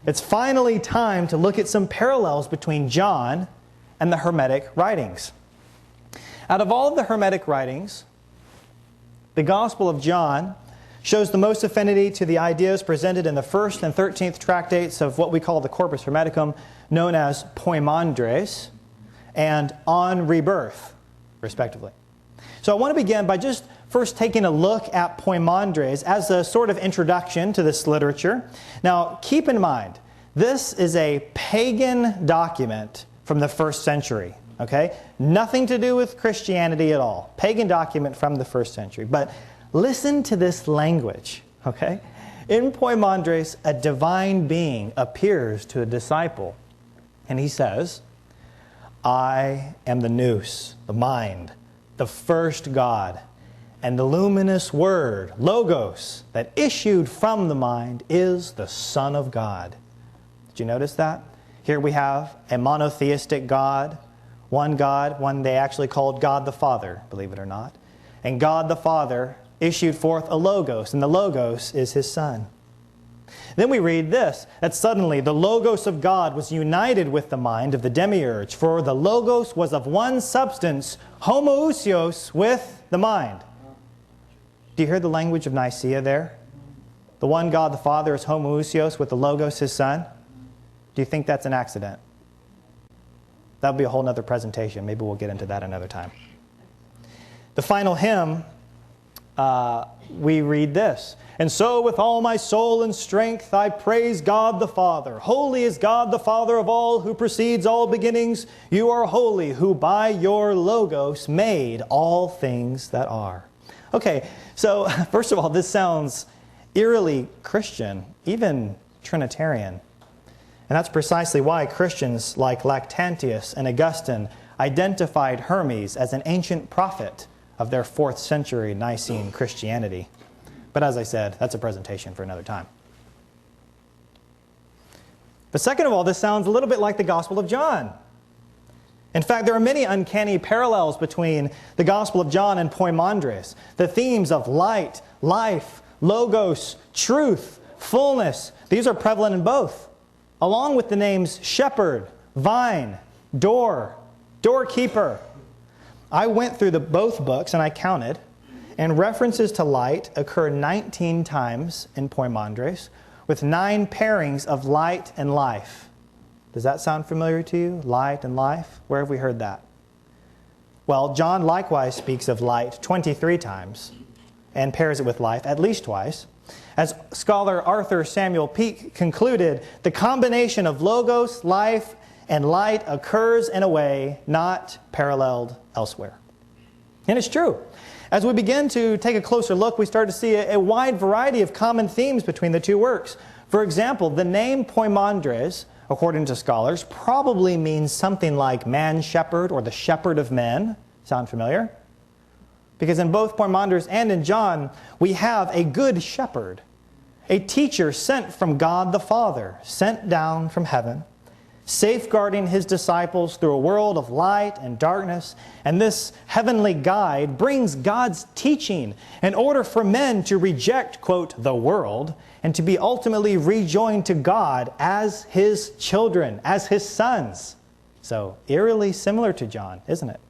it's finally time to look at some parallels between John and the Hermetic writings. Out of all of the Hermetic writings, the Gospel of John shows the most affinity to the ideas presented in the 1st and 13th tractates of what we call the Corpus Hermeticum, known as Poimandres and On Rebirth, respectively. So I want to begin by just first taking a look at Poimandres as a sort of introduction to this literature. Now, keep in mind, this is a pagan document from the 1st century. Okay? Nothing to do with Christianity at all. Pagan document from the 1st century. But listen to this language. Okay? In Poimandres, a divine being appears to a disciple. And he says, I am the nous, the mind, the first God, and the luminous word, logos, that issued from the mind is the Son of God. Did you notice that? Here we have a monotheistic God, one they actually called God the Father, believe it or not. And God the Father issued forth a logos, and the logos is His Son. Then we read this, that suddenly the logos of God was united with the mind of the demiurge, for the logos was of one substance, homoousios, with the mind. Do you hear the language of Nicaea there? The one God the Father is homoousios with the logos His Son. Do you think that's an accident? That would be a whole other presentation. Maybe we'll get into that another time. The final hymn, we read this. And so with all my soul and strength I praise God the Father. Holy is God the Father of all, who precedes all beginnings. You are holy, who by your logos made all things that are. Okay, so first of all, this sounds eerily Christian, even Trinitarian. And that's precisely why Christians like Lactantius and Augustine identified Hermes as an ancient prophet of their 4th century Nicene Christianity. But as I said, that's a presentation for another time. But second of all, this sounds a little bit like the Gospel of John. In fact, there are many uncanny parallels between the Gospel of John and Poimandres. The themes of light, life, logos, truth, fullness, these are prevalent in both, along with the names shepherd, vine, door, doorkeeper. I went through both books and I counted, and references to light occur 19 times in Poimandres, with 9 pairings of light and life. Does that sound familiar to you? Light and life? Where have we heard that? Well, John likewise speaks of light 23 times and pairs it with life at least twice. As scholar Arthur Samuel Peake concluded, the combination of logos, life, and light occurs in a way not paralleled elsewhere. And it's true. As we begin to take a closer look, we start to see a wide variety of common themes between the two works. For example, the name Poimandres, according to scholars, probably means something like man-shepherd or the shepherd of men. Sound familiar? Because in both Poimandres and in John, we have a good shepherd, a teacher sent from God the Father, sent down from heaven, safeguarding His disciples through a world of light and darkness. And this heavenly guide brings God's teaching in order for men to reject, quote, the world, and to be ultimately rejoined to God as His children, as His sons. So, eerily similar to John, isn't it?